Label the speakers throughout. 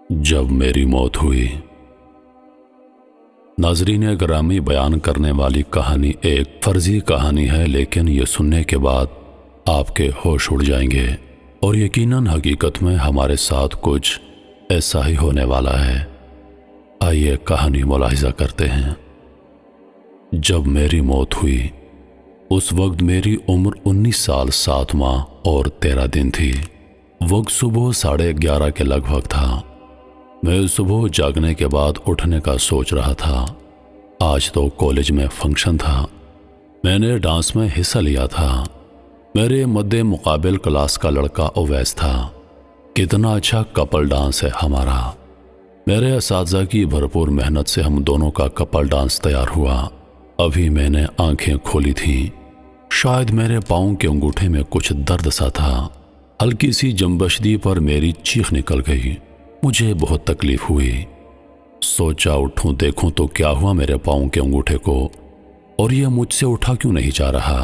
Speaker 1: जब मेरी मौत हुई। नाज़रीन ग्रामी, बयान करने वाली कहानी एक फर्जी कहानी है, लेकिन ये सुनने के बाद आपके होश उड़ जाएंगे और यकीनन हकीकत में हमारे साथ कुछ ऐसा ही होने वाला है। आइए कहानी मुलाहिजा करते हैं। जब मेरी मौत हुई उस वक्त मेरी उम्र 19 साल 7 माह और 13 दिन थी। वक्त सुबह 11:30 के लगभग था। मैं सुबह जागने के बाद उठने का सोच रहा था। आज तो कॉलेज में फंक्शन था। मैंने डांस में हिस्सा लिया था। मेरे मद्दे मुकाबिल क्लास का लड़का अवैस था। कितना अच्छा कपल डांस है हमारा। मेरे असातिज़ा की भरपूर मेहनत से हम दोनों का कपल डांस तैयार हुआ। अभी मैंने आंखें खोली थीं। शायद मेरे पाँव के अंगूठे में कुछ दर्द सा था। हल्की सी जंबशदी पर मेरी चीख निकल गई। मुझे बहुत तकलीफ हुई। सोचा उठूं देखूं तो क्या हुआ मेरे पाँव के अंगूठे को, और यह मुझसे उठा क्यों नहीं जा रहा।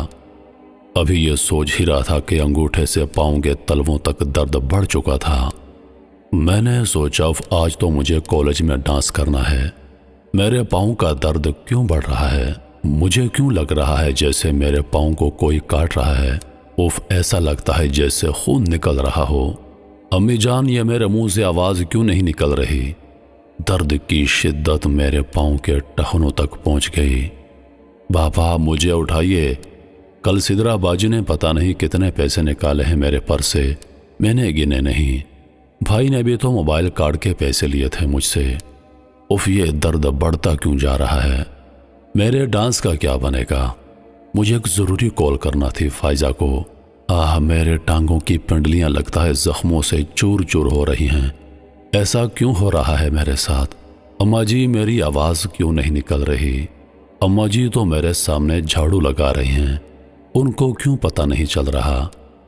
Speaker 1: अभी यह सोच ही रहा था कि अंगूठे से पाँव के तलवों तक दर्द बढ़ चुका था। मैंने सोचा आज तो मुझे कॉलेज में डांस करना है। मेरे पाँव का दर्द क्यों बढ़ रहा है। मुझे क्यों लग रहा है जैसे मेरे पाँव को कोई काट रहा है। उफ, ऐसा लगता है जैसे खून निकल रहा हो। अम्मी जान, ये मेरे मुंह से आवाज़ क्यों नहीं निकल रही। दर्द की शिद्दत मेरे पाँव के टखनों तक पहुंच गई। बाबा मुझे उठाइए। कल सिदरा बाजी ने पता नहीं कितने पैसे निकाले हैं मेरे पर्स से, मैंने गिने नहीं। भाई ने भी तो मोबाइल कार्ड के पैसे लिए थे मुझसे। उफ, ये दर्द बढ़ता क्यों जा रहा है। मेरे डांस का क्या बनेगा। मुझे एक ज़रूरी कॉल करना थी फायजा को। मेरे टांगों की पिंडलियां लगता है जख्मों से चूर चूर हो रही हैं। ऐसा क्यों हो रहा है मेरे साथ। अम्मा जी, मेरी आवाज़ क्यों नहीं निकल रही। अम्मा जी तो मेरे सामने झाड़ू लगा रही हैं। उनको क्यों पता नहीं चल रहा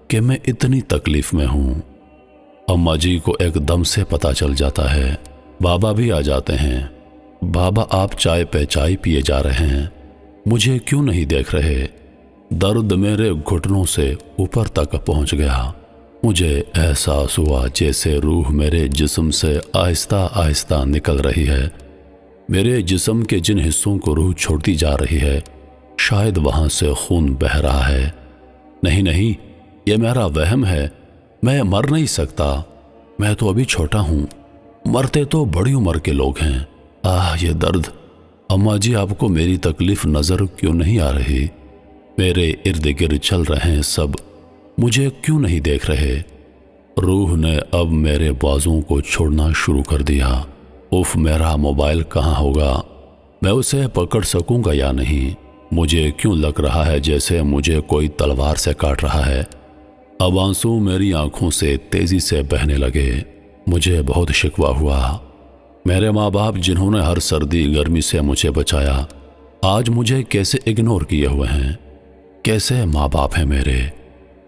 Speaker 1: कि मैं इतनी तकलीफ़ में हूँ। अम्मा जी को एकदम से पता चल जाता है। बाबा भी आ जाते हैं। बाबा, आप चाय पे चाय पिए जा रहे हैं, मुझे क्यों नहीं देख रहे। दर्द मेरे घुटनों से ऊपर तक पहुंच गया। मुझे एहसास हुआ जैसे रूह मेरे जिस्म से आहिस्ता आहिस्ता निकल रही है। मेरे जिस्म के जिन हिस्सों को रूह छोड़ती जा रही है, शायद वहां से खून बह रहा है। नहीं नहीं, ये मेरा वहम है। मैं मर नहीं सकता। मैं तो अभी छोटा हूँ। मरते तो बड़ी उम्र के लोग हैं। ये दर्द। अम्मा जी, आपको मेरी तकलीफ नज़र क्यों नहीं आ रही। मेरे इर्द गिर्द चल रहे हैं सब, मुझे क्यों नहीं देख रहे। रूह ने अब मेरे बाजुओं को छोड़ना शुरू कर दिया। उफ, मेरा मोबाइल कहाँ होगा। मैं उसे पकड़ सकूंगा या नहीं। मुझे क्यों लग रहा है जैसे मुझे कोई तलवार से काट रहा है। अब आंसू मेरी आंखों से तेजी से बहने लगे। मुझे बहुत शिकवा हुआ। मेरे माँ बाप जिन्होंने हर सर्दी गर्मी से मुझे बचाया, आज मुझे कैसे इग्नोर किए हुए हैं। कैसे माँ बाप हैं मेरे।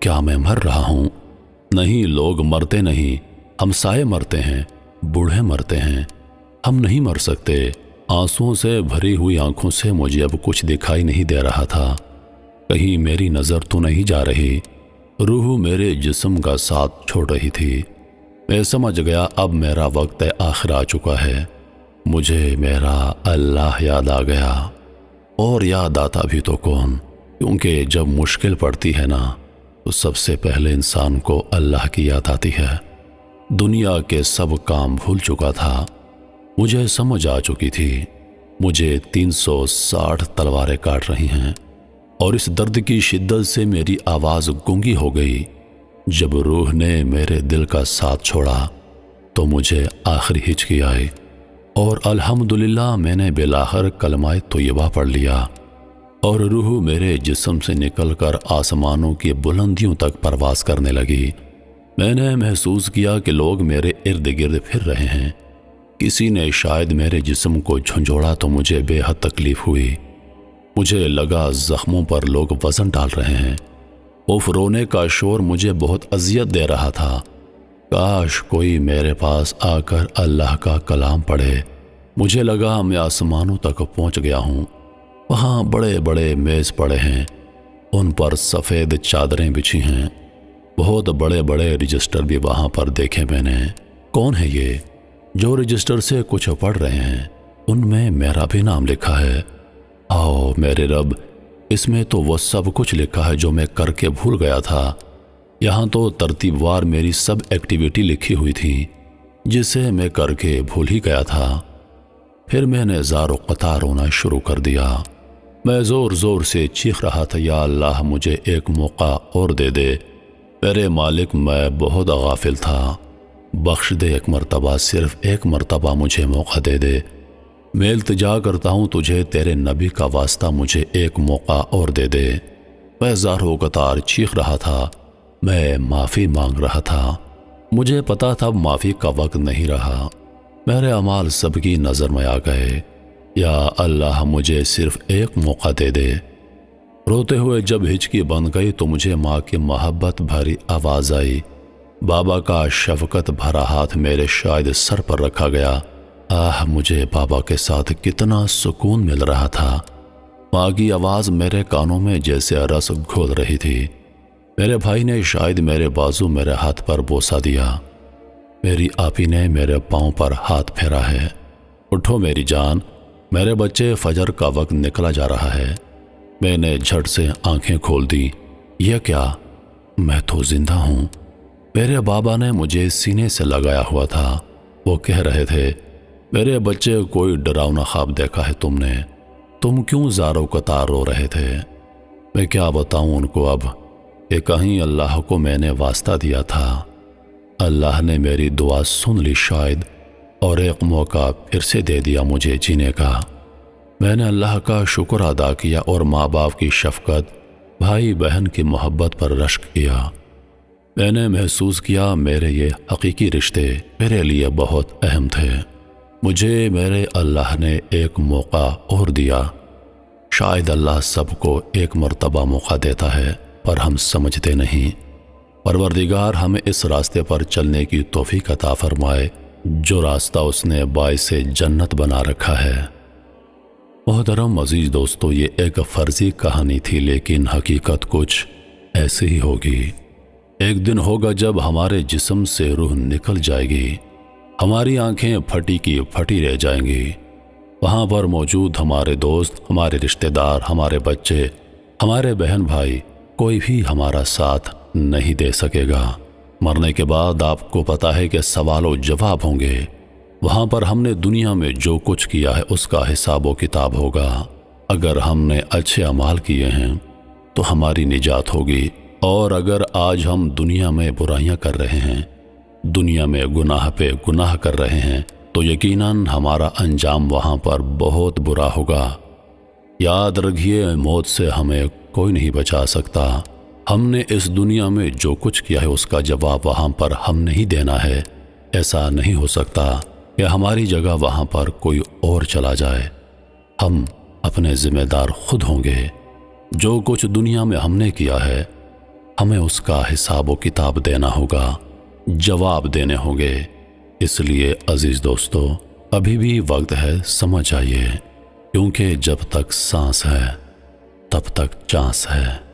Speaker 1: क्या मैं मर रहा हूँ। नहीं, लोग मरते नहीं, हमसाए मरते हैं, बूढ़े मरते हैं। हम नहीं मर सकते। आंसुओं से भरी हुई आंखों से मुझे अब कुछ दिखाई नहीं दे रहा था। कहीं मेरी नज़र तो नहीं जा रही। रूह मेरे जिस्म का साथ छोड़ रही थी। मैं समझ गया अब मेरा वक्त आखिर आ चुका है। मुझे मेरा अल्लाह याद आ गया। और याद आता भी तो कौन, क्योंकि जब मुश्किल पड़ती है ना, तो सबसे पहले इंसान को अल्लाह की याद आती है। दुनिया के सब काम भूल चुका था। मुझे समझ आ चुकी थी मुझे 360 तलवारें काट रही हैं, और इस दर्द की शिद्दत से मेरी आवाज़ गूंगी हो गई। जब रूह ने मेरे दिल का साथ छोड़ा तो मुझे आखिरी हिचकी आई, और अल्हम्दुलिल्लाह मैंने बिलाखिर कलमाए तोयबा पढ़ लिया, और रूह मेरे जिस्म से निकलकर आसमानों की बुलंदियों तक परवास करने लगी। मैंने महसूस किया कि लोग मेरे इर्द गिर्द फिर रहे हैं। किसी ने शायद मेरे जिस्म को झंझोड़ा तो मुझे बेहद तकलीफ हुई। मुझे लगा जख्मों पर लोग वजन डाल रहे हैं। उफ, रोने का शोर मुझे बहुत अजियत दे रहा था। काश कोई मेरे पास आकर अल्लाह का कलाम पढ़े। मुझे लगा मैं आसमानों तक पहुंच गया हूं। वहां बड़े बड़े मेज़ पड़े हैं, उन पर सफ़ेद चादरें बिछी हैं। बहुत बड़े बड़े रजिस्टर भी वहां पर देखे मैंने। कौन है ये? جو رجسٹر سے کچھ پڑھ رہے ہیں ان میں میرا بھی نام لکھا ہے۔ آؤ میرے رب، اس میں تو وہ سب کچھ لکھا ہے جو میں کر کے بھول گیا تھا۔ یہاں تو ترتیب وار میری سب ایکٹیویٹی لکھی ہوئی تھی جسے میں کر کے بھول ہی گیا تھا۔ پھر میں نے زار و قطار رونا شروع کر دیا۔ میں زور زور سے چیخ رہا تھا، یا اللہ مجھے ایک موقع اور دے دے، میرے مالک میں بہت غافل تھا، بخش دے ایک مرتبہ، صرف ایک مرتبہ مجھے موقع دے دے۔ میں التجا کرتا ہوں تجھے، تیرے نبی کا واسطہ مجھے ایک موقع اور دے دے۔ میں زار و قطار چیخ رہا تھا، میں معافی مانگ رہا تھا۔ مجھے پتا تھا معافی کا وقت نہیں رہا، میرے اعمال سب کی نظر میں آ گئے۔ یا اللہ مجھے صرف ایک موقع دے دے۔ روتے ہوئے جب ہچکی بند گئی تو مجھے ماں کی محبت بھری آواز آئی، بابا کا شفقت بھرا ہاتھ میرے شاید سر پر رکھا گیا۔ مجھے بابا کے ساتھ کتنا سکون مل رہا تھا۔ ماں کی آواز میرے کانوں میں جیسے رس گھول رہی تھی۔ میرے بھائی نے شاید میرے بازو میرے ہاتھ پر بوسہ دیا، میری آپی نے میرے پاؤں پر ہاتھ پھیرا ہے۔ اٹھو میری جان، میرے بچے، فجر کا وقت نکلا جا رہا ہے۔ میں نے جھٹ سے آنکھیں کھول دی۔ یہ کیا؟ میں تو زندہ ہوں۔ میرے بابا نے مجھے سینے سے لگایا ہوا تھا۔ وہ کہہ رہے تھے، میرے بچے، کوئی ڈراؤنا خواب دیکھا ہے تم نے؟ تم کیوں زار و قطار رو رہے تھے؟ میں کیا بتاؤں ان کو اب کہ کہیں اللہ کو میں نے واسطہ دیا تھا، اللہ نے میری دعا سن لی شاید، اور ایک موقع پھر سے دے دیا مجھے جینے کا۔ میں نے اللہ کا شکر ادا کیا اور ماں باپ کی شفقت، بھائی بہن کی محبت پر رشک کیا۔ میں نے محسوس کیا میرے یہ حقیقی رشتے میرے لیے بہت اہم تھے۔ مجھے میرے اللہ نے ایک موقع اور دیا۔ شاید اللہ سب کو ایک مرتبہ موقع دیتا ہے پر ہم سمجھتے نہیں۔ پروردگار ہمیں اس راستے پر چلنے کی توفیق عطا فرمائے جو راستہ اس نے باعث جنت بنا رکھا ہے۔ محترم عزیز دوستو، یہ ایک فرضی کہانی تھی لیکن حقیقت کچھ ایسی ہی ہوگی۔ ایک دن ہوگا جب ہمارے جسم سے روح نکل جائے گی، ہماری آنکھیں پھٹی کی پھٹی رہ جائیں گی۔ وہاں پر موجود ہمارے دوست، ہمارے رشتہ دار، ہمارے بچے، ہمارے بہن بھائی، کوئی بھی ہمارا ساتھ نہیں دے سکے گا۔ مرنے کے بعد آپ کو پتا ہے کہ سوال و جواب ہوں گے۔ وہاں پر ہم نے دنیا میں جو کچھ کیا ہے اس کا حساب و کتاب ہوگا۔ اگر ہم نے اچھے اعمال کیے ہیں تو ہماری نجات ہوگی، اور اگر آج ہم دنیا میں برائیاں کر رہے ہیں، دنیا میں گناہ پہ گناہ کر رہے ہیں، تو یقیناً ہمارا انجام وہاں پر بہت برا ہوگا۔ یاد رکھیے، موت سے ہمیں کوئی نہیں بچا سکتا۔ ہم نے اس دنیا میں جو کچھ کیا ہے اس کا جواب وہاں پر ہم نہیں دینا ہے۔ ایسا نہیں ہو سکتا کہ ہماری جگہ وہاں پر کوئی اور چلا جائے۔ ہم اپنے ذمہ دار خود ہوں گے۔ جو کچھ دنیا میں ہم نے کیا ہے ہمیں اس کا حساب و کتاب دینا ہوگا، جواب دینے ہوں گے۔ اس لیے عزیز دوستو، ابھی بھی وقت ہے، سمجھ آئیے، کیونکہ جب تک سانس ہے تب تک چانس ہے۔